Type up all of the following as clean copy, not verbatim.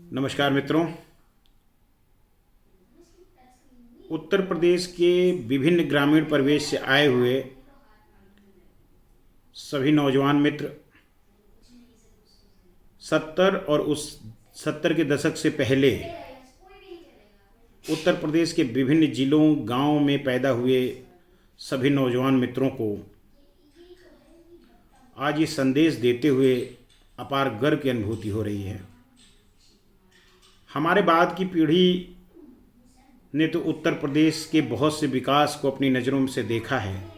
नमस्कार मित्रों। उत्तर प्रदेश के विभिन्न ग्रामीण परिवेश से आए हुए सभी नौजवान मित्र 70 और उस 70 के दशक से पहले उत्तर प्रदेश के विभिन्न जिलों गांवों में पैदा हुए सभी नौजवान मित्रों को आज ये संदेश देते हुए अपार गर्व की अनुभूति हो रही है। हमारे बाद की पीढ़ी ने तो उत्तर प्रदेश के बहुत से विकास को अपनी नज़रों से देखा है,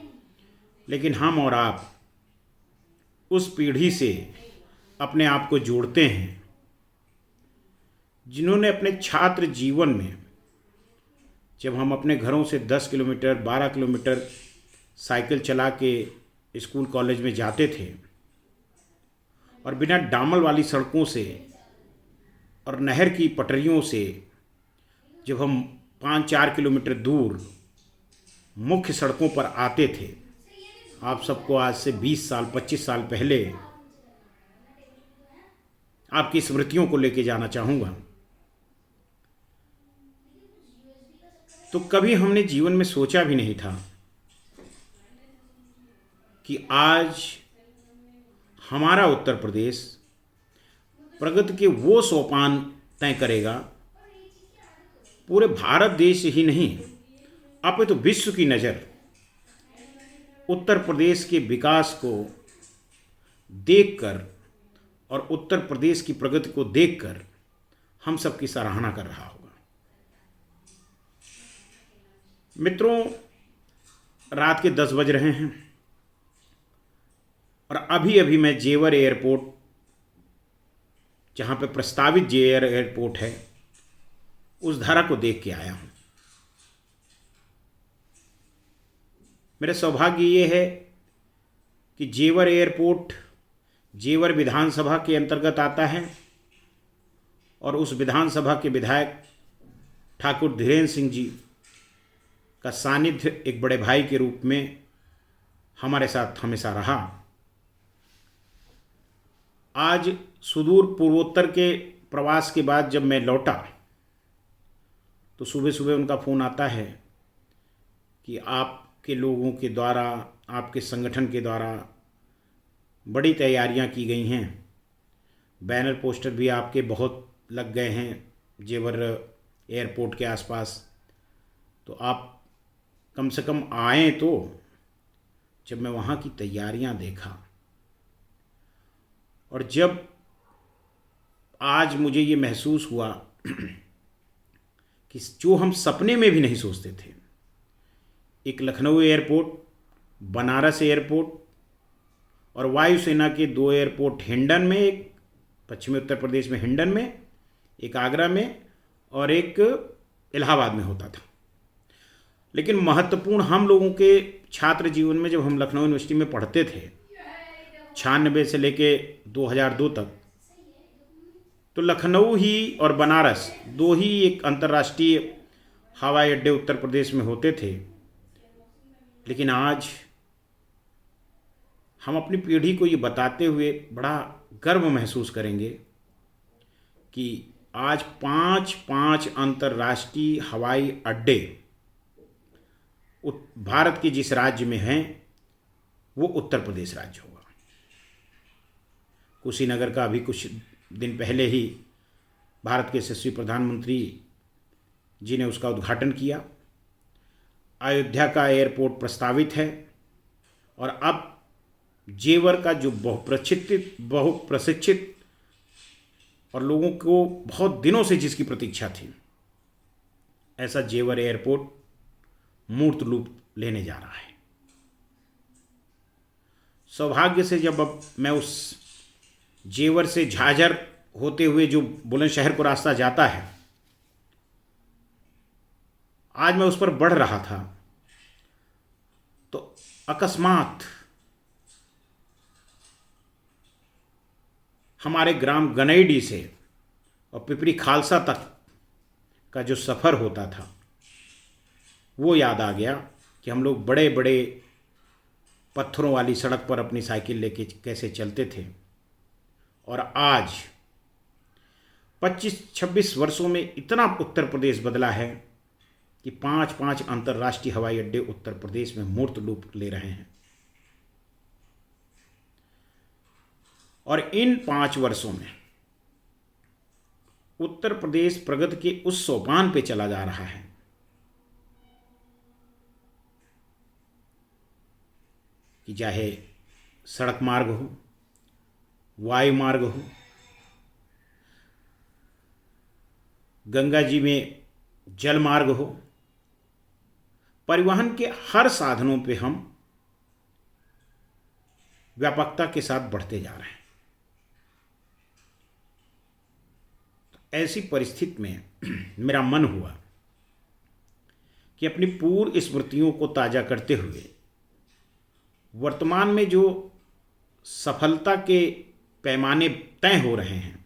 लेकिन हम और आप उस पीढ़ी से अपने आप को जोड़ते हैं जिन्होंने अपने छात्र जीवन में, जब हम अपने घरों से 10 किलोमीटर 12 किलोमीटर साइकिल चला के स्कूल कॉलेज में जाते थे और बिना डामर वाली सड़कों से और नहर की पटरियों से जब हम 5-4 किलोमीटर दूर मुख्य सड़कों पर आते थे, आप सबको आज से 20 साल 25 साल पहले आपकी स्मृतियों को लेके जाना चाहूँगा। तो कभी हमने जीवन में सोचा भी नहीं था कि आज हमारा उत्तर प्रदेश प्रगति के वो सोपान तय करेगा, पूरे भारत देश ही नहीं अपितु तो विश्व की नज़र उत्तर प्रदेश के विकास को देखकर और उत्तर प्रदेश की प्रगति को देखकर हम सबकी सराहना कर रहा होगा। मित्रों, रात के 10 बज रहे हैं और अभी अभी मैं जेवर एयरपोर्ट, जहाँ पे प्रस्तावित जेवर एयरपोर्ट है, उस धारा को देख के आया हूँ। मेरा सौभाग्य ये है कि जेवर एयरपोर्ट जेवर विधानसभा के अंतर्गत आता है और उस विधानसभा के विधायक ठाकुर धीरेन्द्र सिंह जी का सानिध्य एक बड़े भाई के रूप में हमारे साथ हमेशा रहा। आज सुदूर पूर्वोत्तर के प्रवास के बाद जब मैं लौटा तो सुबह सुबह उनका फ़ोन आता है कि आपके लोगों के द्वारा, आपके संगठन के द्वारा बड़ी तैयारियां की गई हैं, बैनर पोस्टर भी आपके बहुत लग गए हैं जेवर एयरपोर्ट के आसपास, तो आप कम से कम आएँ। तो जब मैं वहाँ की तैयारियां देखा और जब आज मुझे ये महसूस हुआ कि जो हम सपने में भी नहीं सोचते थे, एक लखनऊ एयरपोर्ट, बनारस एयरपोर्ट और वायुसेना के 2 एयरपोर्ट हिंडन में, एक पश्चिमी उत्तर प्रदेश में हिंडन में, एक आगरा में और एक इलाहाबाद में होता था। लेकिन महत्वपूर्ण हम लोगों के छात्र जीवन में, जब हम लखनऊ यूनिवर्सिटी में पढ़ते थे 96 से लेके 2002 तक, तो लखनऊ ही और बनारस 2 ही एक अंतर्राष्ट्रीय हवाई अड्डे उत्तर प्रदेश में होते थे। लेकिन आज हम अपनी पीढ़ी को ये बताते हुए बड़ा गर्व महसूस करेंगे कि आज 5 अंतर्राष्ट्रीय हवाई अड्डे भारत के जिस राज्य में हैं वो उत्तर प्रदेश राज्य होगा। कुशीनगर का अभी कुछ दिन पहले ही भारत के यशस्वी प्रधानमंत्री जी ने उसका उद्घाटन किया। अयोध्या का एयरपोर्ट प्रस्तावित है और अब जेवर का जो बहुप्रशिक्षित और लोगों को बहुत दिनों से जिसकी प्रतीक्षा थी, ऐसा जेवर एयरपोर्ट मूर्त रूप लेने जा रहा है। सौभाग्य से जब अब मैं उस जेवर से झाझर होते हुए जो बुलंदशहर को रास्ता जाता है, आज मैं उस पर बढ़ रहा था तो अकस्मात हमारे ग्राम गनईडी से और पिपरी खालसा तक का जो सफ़र होता था वो याद आ गया कि हम लोग बड़े बड़े पत्थरों वाली सड़क पर अपनी साइकिल लेके कैसे चलते थे और आज 25-26 वर्षों में इतना उत्तर प्रदेश बदला है कि 5-5 अंतर्राष्ट्रीय हवाई अड्डे उत्तर प्रदेश में मूर्त रूप ले रहे हैं। और इन 5 वर्षों में उत्तर प्रदेश प्रगति के उस सोपान पे चला जा रहा है कि चाहे सड़क मार्ग हो, वायु मार्ग हो, गंगा जी में जल मार्ग हो, परिवहन के हर साधनों पे हम व्यापकता के साथ बढ़ते जा रहे हैं। ऐसी परिस्थिति में मेरा मन हुआ कि अपनी पूर्व स्मृतियों को ताज़ा करते हुए वर्तमान में जो सफलता के पैमाने तय हो रहे हैं,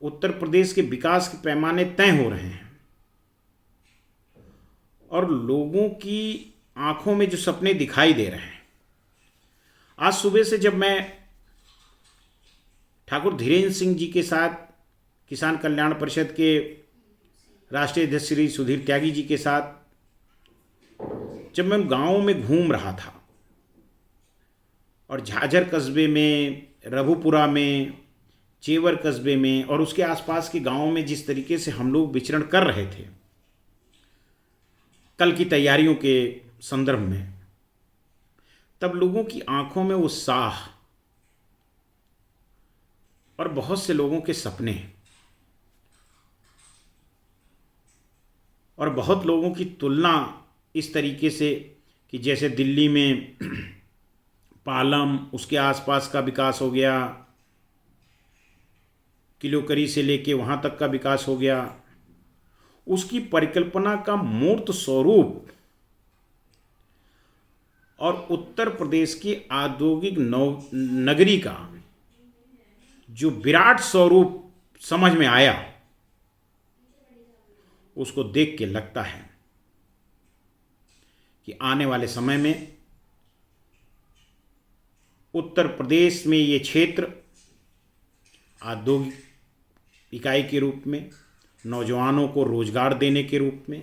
उत्तर प्रदेश के विकास के पैमाने तय हो रहे हैं और लोगों की आंखों में जो सपने दिखाई दे रहे हैं। आज सुबह से जब मैं ठाकुर धीरेन्द्र सिंह जी के साथ, किसान कल्याण परिषद के राष्ट्रीय अध्यक्ष श्री सुधीर त्यागी जी के साथ जब मैं गाँव में घूम रहा था और झाझर कस्बे में, रघुपुरा में, चेवर कस्बे में और उसके आसपास के गांवों में जिस तरीके से हम लोग विचरण कर रहे थे कल की तैयारियों के संदर्भ में, तब लोगों की आंखों में उत्साह और बहुत से लोगों के सपने और बहुत लोगों की तुलना इस तरीके से कि जैसे दिल्ली में पालम, उसके आसपास का विकास हो गया, किलोकरी से लेके वहाँ तक का विकास हो गया, उसकी परिकल्पना का मूर्त स्वरूप और उत्तर प्रदेश की औद्योगिक नगरी का जो विराट स्वरूप समझ में आया, उसको देख के लगता है कि आने वाले समय में उत्तर प्रदेश में ये क्षेत्र औद्योगिक इकाई के रूप में, नौजवानों को रोजगार देने के रूप में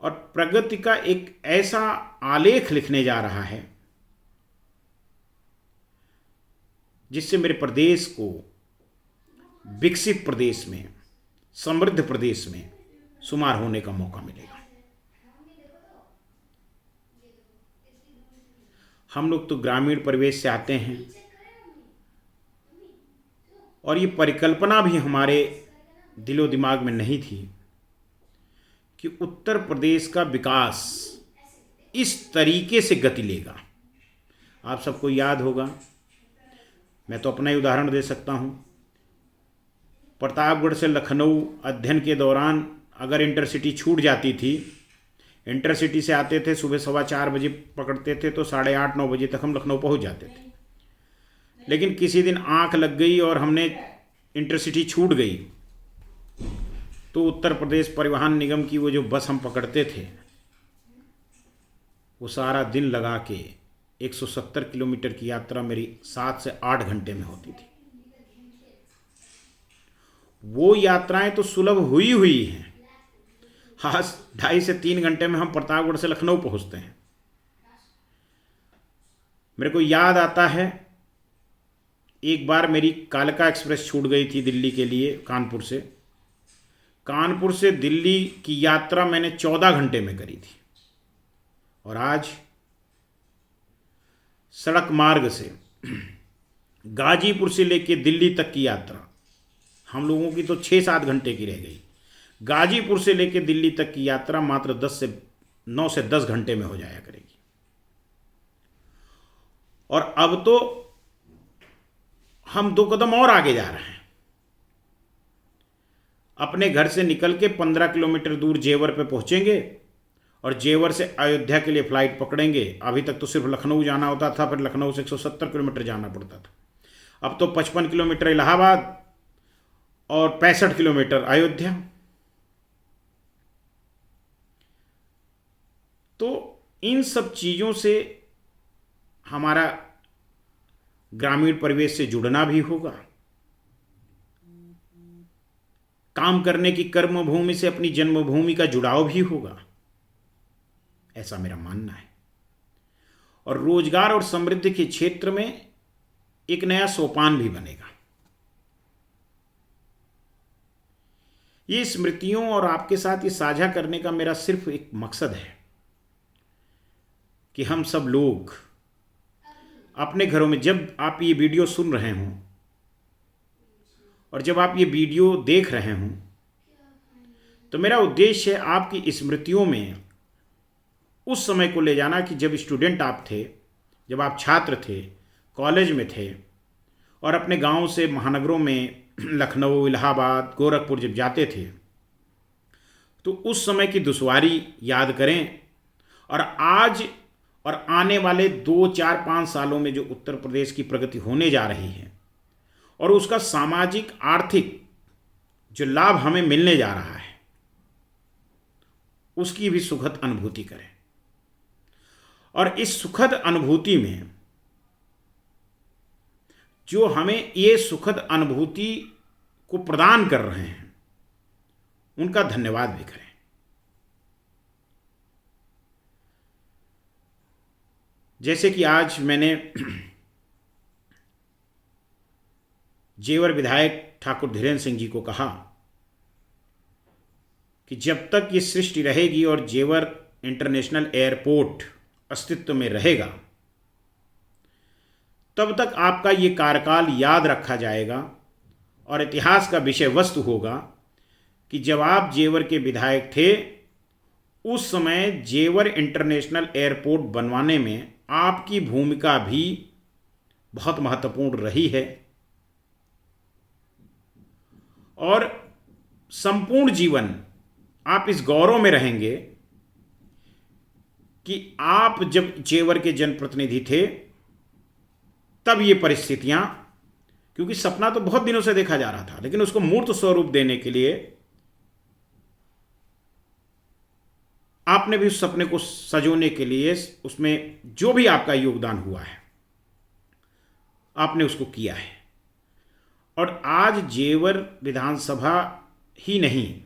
और प्रगति का एक ऐसा आलेख लिखने जा रहा है जिससे मेरे प्रदेश को विकसित प्रदेश में, समृद्ध प्रदेश में शुमार होने का मौका मिलेगा। हम लोग तो ग्रामीण परिवेश से आते हैं और ये परिकल्पना भी हमारे दिलो दिमाग में नहीं थी कि उत्तर प्रदेश का विकास इस तरीके से गति लेगा। आप सबको याद होगा, मैं तो अपना ही उदाहरण दे सकता हूँ, प्रतापगढ़ से लखनऊ अध्ययन के दौरान अगर इंटरसिटी छूट जाती थी, इंटरसिटी से आते थे सुबह 4:15 बजे पकड़ते थे तो 8:30-9 बजे तक हम लखनऊ पहुँच जाते थे। लेकिन किसी दिन आंख लग गई और हमने इंटरसिटी छूट गई तो उत्तर प्रदेश परिवहन निगम की वो जो बस हम पकड़ते थे वो सारा दिन लगा के 170 किलोमीटर की यात्रा मेरी 7 से 8 घंटे में होती थी। वो यात्राएं तो सुलभ हुई हैं। हाँ, 2.5 से 3 घंटे में हम प्रतापगढ़ से लखनऊ पहुंचते हैं। मेरे को याद आता है एक बार मेरी कालका एक्सप्रेस छूट गई थी दिल्ली के लिए, कानपुर से दिल्ली की यात्रा मैंने 14 घंटे में करी थी और आज सड़क मार्ग से गाजीपुर से लेके दिल्ली तक की यात्रा हम लोगों की तो 6-7 घंटे की रह गई। गाजीपुर से लेके दिल्ली तक की यात्रा मात्र 9 से 10 घंटे में हो जाया करेगी। और अब तो हम 2 कदम और आगे जा रहे हैं। अपने घर से निकल के 15 किलोमीटर दूर जेवर पे पहुंचेंगे और जेवर से अयोध्या के लिए फ़्लाइट पकड़ेंगे। अभी तक तो सिर्फ लखनऊ जाना होता था, फिर लखनऊ से 170 किलोमीटर जाना पड़ता था। अब तो 55 किलोमीटर इलाहाबाद और 65 किलोमीटर अयोध्या। तो इन सब चीज़ों से हमारा ग्रामीण परिवेश से जुड़ना भी होगा काम करने की कर्मभूमि से अपनी जन्मभूमि का जुड़ाव भी होगा, ऐसा मेरा मानना है। और रोजगार और समृद्धि के क्षेत्र में एक नया सोपान भी बनेगा। ये स्मृतियों और आपके साथ ये साझा करने का मेरा सिर्फ एक मकसद है कि हम सब लोग अपने घरों में, जब आप ये वीडियो सुन रहे हों और जब आप ये वीडियो देख रहे हों, तो मेरा उद्देश्य है आपकी स्मृतियों में उस समय को ले जाना कि जब स्टूडेंट आप थे, जब आप छात्र थे, कॉलेज में थे और अपने गांव से महानगरों में लखनऊ, इलाहाबाद, गोरखपुर जब जाते थे, तो उस समय की दुश्वारी याद करें और आज और आने वाले 2, 4, 5 सालों में जो उत्तर प्रदेश की प्रगति होने जा रही है और उसका सामाजिक आर्थिक जो लाभ हमें मिलने जा रहा है, उसकी भी सुखद अनुभूति करें। और इस सुखद अनुभूति में जो हमें ये सुखद अनुभूति को प्रदान कर रहे हैं, उनका धन्यवाद भी करें। जैसे कि आज मैंने जेवर विधायक ठाकुर धीरेन्द्र सिंह जी को कहा कि जब तक ये सृष्टि रहेगी और जेवर इंटरनेशनल एयरपोर्ट अस्तित्व में रहेगा, तब तक आपका ये कार्यकाल याद रखा जाएगा और इतिहास का विषय वस्तु होगा कि जब आप जेवर के विधायक थे, उस समय जेवर इंटरनेशनल एयरपोर्ट बनवाने में आपकी भूमिका भी बहुत महत्वपूर्ण रही है। और संपूर्ण जीवन आप इस गौरव में रहेंगे कि आप जब जेवर के जनप्रतिनिधि थे, तब ये परिस्थितियां, क्योंकि सपना तो बहुत दिनों से देखा जा रहा था, लेकिन उसको मूर्त स्वरूप देने के लिए आपने भी उस सपने को सजोने के लिए उसमें जो भी आपका योगदान हुआ है, आपने उसको किया है। और आज जेवर विधानसभा ही नहीं,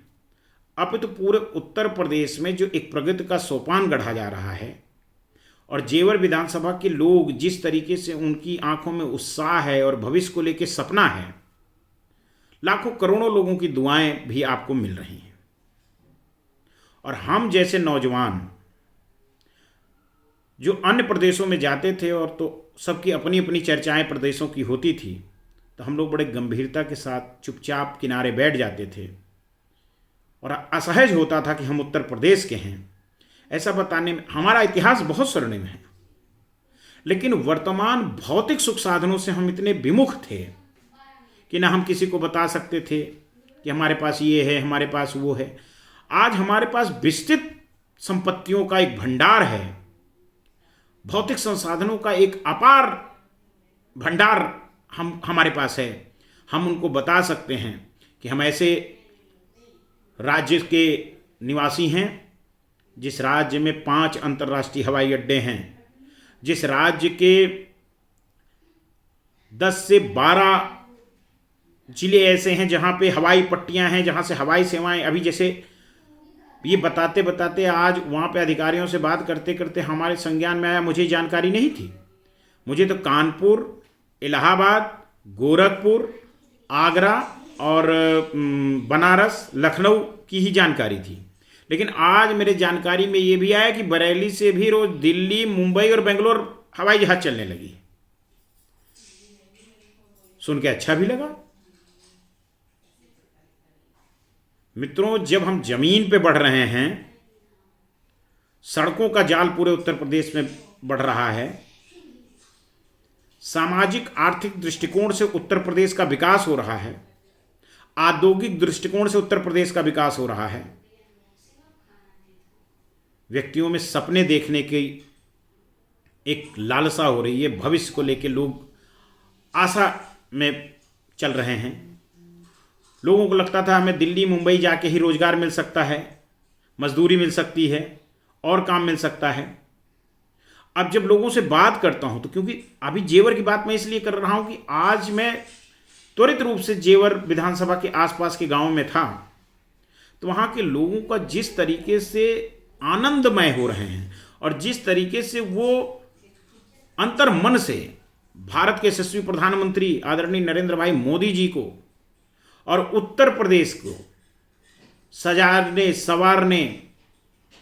अब तो पूरे उत्तर प्रदेश में जो एक प्रगति का सोपान गढ़ा जा रहा है और जेवर विधानसभा के लोग जिस तरीके से उनकी आंखों में उत्साह है और भविष्य को लेकर सपना है, लाखों करोड़ों लोगों की दुआएं भी आपको मिल रही हैं। और हम जैसे नौजवान जो अन्य प्रदेशों में जाते थे और तो सबकी अपनी अपनी चर्चाएं प्रदेशों की होती थी, तो हम लोग बड़े गंभीरता के साथ चुपचाप किनारे बैठ जाते थे और असहज होता था कि हम उत्तर प्रदेश के हैं। ऐसा बताने में हमारा इतिहास बहुत स्वर्णिम है, लेकिन वर्तमान भौतिक सुख साधनों से हम इतने विमुख थे कि ना हम किसी को बता सकते थे कि हमारे पास ये है, हमारे पास वो है। आज हमारे पास विस्तृत संपत्तियों का एक भंडार है, भौतिक संसाधनों का एक अपार भंडार हमारे पास है। हम उनको बता सकते हैं कि हम ऐसे राज्य के निवासी हैं जिस राज्य में 5 अंतर्राष्ट्रीय हवाई अड्डे हैं, जिस राज्य के 10 से 12 जिले ऐसे हैं जहां पे हवाई पट्टियां हैं, जहां से हवाई सेवाएं, अभी जैसे ये बताते बताते आज वहां पे अधिकारियों से बात करते करते हमारे संज्ञान में आया, मुझे जानकारी नहीं थी। मुझे तो कानपुर, इलाहाबाद, गोरखपुर, आगरा और बनारस, लखनऊ की ही जानकारी थी, लेकिन आज मेरे जानकारी में ये भी आया कि बरेली से भी रोज दिल्ली, मुंबई और बेंगलोर हवाई जहाज चलने लगी। सुन के अच्छा भी लगा। मित्रों, जब हम जमीन पे बढ़ रहे हैं, सड़कों का जाल पूरे उत्तर प्रदेश में बढ़ रहा है, सामाजिक आर्थिक दृष्टिकोण से उत्तर प्रदेश का विकास हो रहा है, औद्योगिक दृष्टिकोण से उत्तर प्रदेश का विकास हो रहा है, व्यक्तियों में सपने देखने की एक लालसा हो रही है, भविष्य को लेकर लोग आशा में चल रहे हैं। लोगों को लगता था हमें दिल्ली, मुंबई जाके ही रोजगार मिल सकता है, मजदूरी मिल सकती है और काम मिल सकता है। अब जब लोगों से बात करता हूं, तो क्योंकि अभी जेवर की बात मैं इसलिए कर रहा हूं कि आज मैं त्वरित रूप से जेवर विधानसभा के आसपास के गांव में था, तो वहाँ के लोगों का जिस तरीके से आनंदमय हो रहे हैं और जिस तरीके से वो अंतर मन से भारत के यशस्वी प्रधानमंत्री आदरणीय नरेंद्र भाई मोदी जी को और उत्तर प्रदेश को सजाने संवारने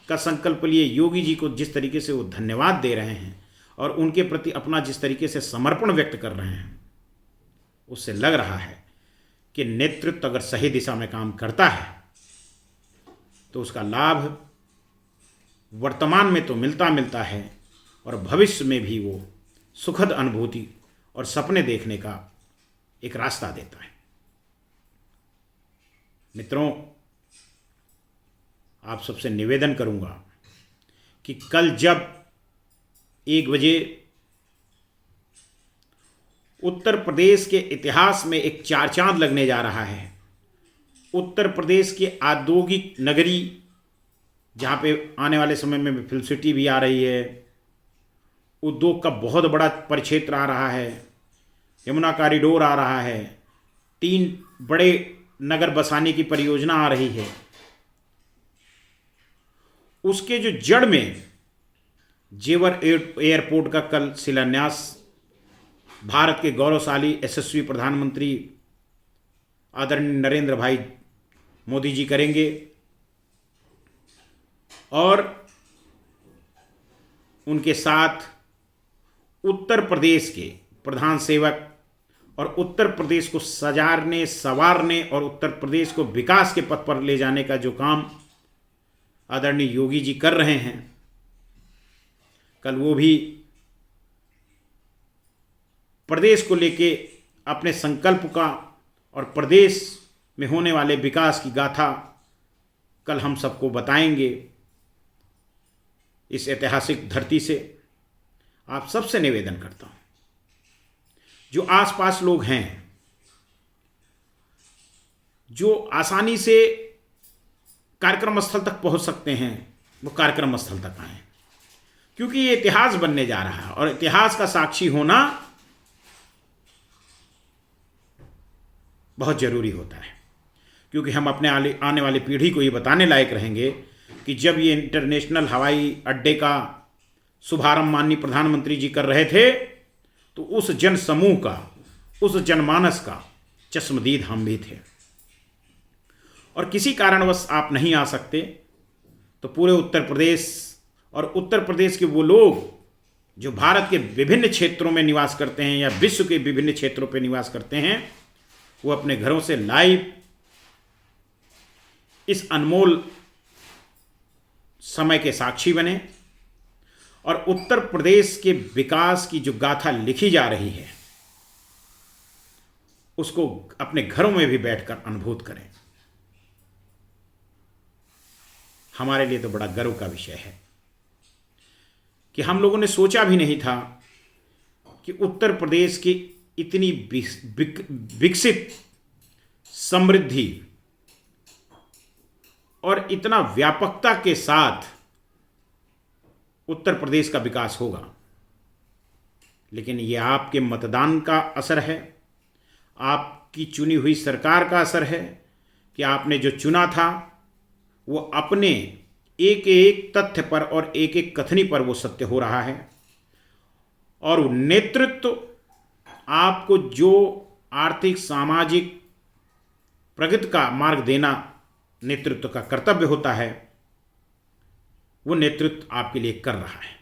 का संकल्प लिए योगी जी को जिस तरीके से वो धन्यवाद दे रहे हैं और उनके प्रति अपना जिस तरीके से समर्पण व्यक्त कर रहे हैं, उससे लग रहा है कि नेतृत्व अगर सही दिशा में काम करता है तो उसका लाभ वर्तमान में तो मिलता है और भविष्य में भी वो सुखद अनुभूति और सपने देखने का एक रास्ता देता है। मित्रों, आप सबसे निवेदन करूंगा कि कल जब 1 बजे उत्तर प्रदेश के इतिहास में एक चार चांद लगने जा रहा है, उत्तर प्रदेश के औद्योगिक नगरी जहाँ पे आने वाले समय में फिल्म सिटी भी आ रही है, उद्योग का बहुत बड़ा परिक्षेत्र आ रहा है, यमुना कॉरिडोर आ रहा है, 3 बड़े नगर बसाने की परियोजना आ रही है, उसके जो जड़ में जेवर एयरपोर्ट का कल शिलान्यास भारत के गौरवशाली यशस्वी प्रधानमंत्री आदरणीय नरेंद्र भाई मोदी जी करेंगे और उनके साथ उत्तर प्रदेश के प्रधान सेवक और उत्तर प्रदेश को सजाने संवारने और उत्तर प्रदेश को विकास के पथ पर ले जाने का जो काम आदरणीय योगी जी कर रहे हैं, कल वो भी प्रदेश को लेके अपने संकल्प का और प्रदेश में होने वाले विकास की गाथा कल हम सबको बताएंगे। इस ऐतिहासिक धरती से आप सबसे निवेदन करता हूं, जो आसपास लोग हैं जो आसानी से कार्यक्रम स्थल तक पहुंच सकते हैं, वो कार्यक्रम स्थल तक आए, क्योंकि ये इतिहास बनने जा रहा है और इतिहास का साक्षी होना बहुत जरूरी होता है, क्योंकि हम अपने आने वाली पीढ़ी को ये बताने लायक रहेंगे कि जब ये इंटरनेशनल हवाई अड्डे का शुभारंभ माननीय प्रधानमंत्री जी कर रहे थे तो उस जन समूह का, उस जनमानस का चश्मदीद हम भी थे। और किसी कारणवश आप नहीं आ सकते तो पूरे उत्तर प्रदेश और उत्तर प्रदेश के वो लोग जो भारत के विभिन्न क्षेत्रों में निवास करते हैं या विश्व के विभिन्न क्षेत्रों पर निवास करते हैं, वो अपने घरों से लाइव इस अनमोल समय के साक्षी बने और उत्तर प्रदेश के विकास की जो गाथा लिखी जा रही है उसको अपने घरों में भी बैठकर अनुभूत करें। हमारे लिए तो बड़ा गर्व का विषय है कि हम लोगों ने सोचा भी नहीं था कि उत्तर प्रदेश की इतनी विकसित, समृद्धि और इतना व्यापकता के साथ उत्तर प्रदेश का विकास होगा। लेकिन ये आपके मतदान का असर है, आपकी चुनी हुई सरकार का असर है कि आपने जो चुना था वो अपने एक एक तथ्य पर और एक एक कथनी पर वो सत्य हो रहा है। और नेतृत्व आपको जो आर्थिक सामाजिक प्रगति का मार्ग देना नेतृत्व का कर्तव्य होता है, वो नेतृत्व आपके लिए कर रहा है।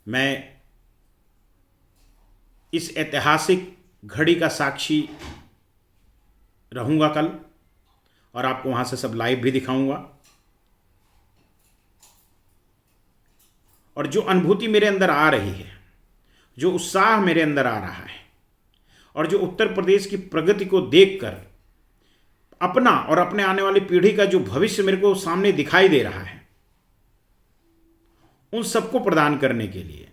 मैं इस ऐतिहासिक घड़ी का साक्षी रहूंगा कल और आपको वहां से सब लाइव भी दिखाऊंगा। और जो अनुभूति मेरे अंदर आ रही है, जो उत्साह मेरे अंदर आ रहा है और जो उत्तर प्रदेश की प्रगति को देखकर अपना और अपने आने वाली पीढ़ी का जो भविष्य मेरे को सामने दिखाई दे रहा है, उन सबको प्रदान करने के लिए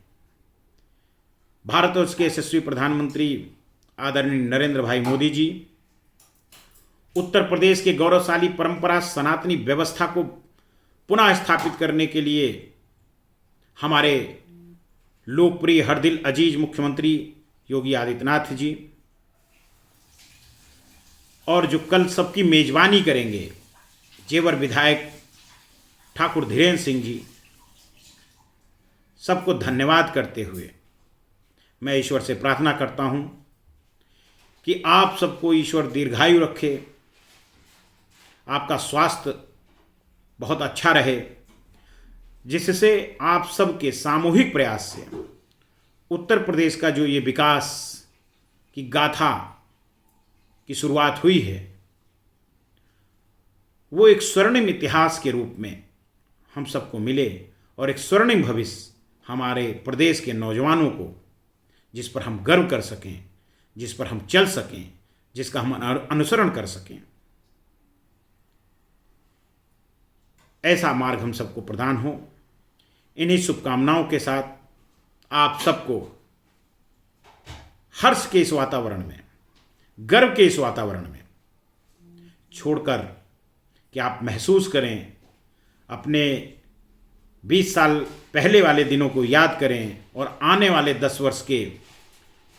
भारत और उसके यशस्वी प्रधानमंत्री आदरणीय नरेंद्र भाई मोदी जी उत्तर प्रदेश के गौरवशाली परंपरा सनातनी व्यवस्था को पुनः स्थापित करने के लिए हमारे लोकप्रिय हरदिल अजीज मुख्यमंत्री योगी आदित्यनाथ जी, और जो कल सबकी मेजबानी करेंगे जेवर विधायक ठाकुर धीरेन्द्र सिंह जी, सबको धन्यवाद करते हुए मैं ईश्वर से प्रार्थना करता हूं कि आप सबको ईश्वर दीर्घायु रखे, आपका स्वास्थ्य बहुत अच्छा रहे, जिससे आप सबके सामूहिक प्रयास से उत्तर प्रदेश का जो ये विकास की गाथा की शुरुआत हुई है, वो एक स्वर्णिम इतिहास के रूप में हम सबको मिले और एक स्वर्णिम भविष्य हमारे प्रदेश के नौजवानों को, जिस पर हम गर्व कर सकें, जिस पर हम चल सकें, जिसका हम अनुसरण कर सकें, ऐसा मार्ग हम सबको प्रदान हो। इन्हीं शुभकामनाओं के साथ आप सबको हर्ष के इस वातावरण में, गर्व के इस वातावरण में छोड़कर कि आप महसूस करें, अपने 20 साल पहले वाले दिनों को याद करें और आने वाले 10 वर्ष के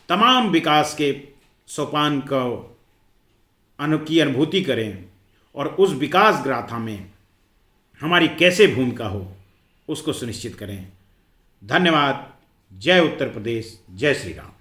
तमाम विकास के सोपान को की अनुभूति करें और उस विकास गाथा में हमारी कैसे भूमिका हो उसको सुनिश्चित करें। धन्यवाद। जय उत्तर प्रदेश, जय श्री राम।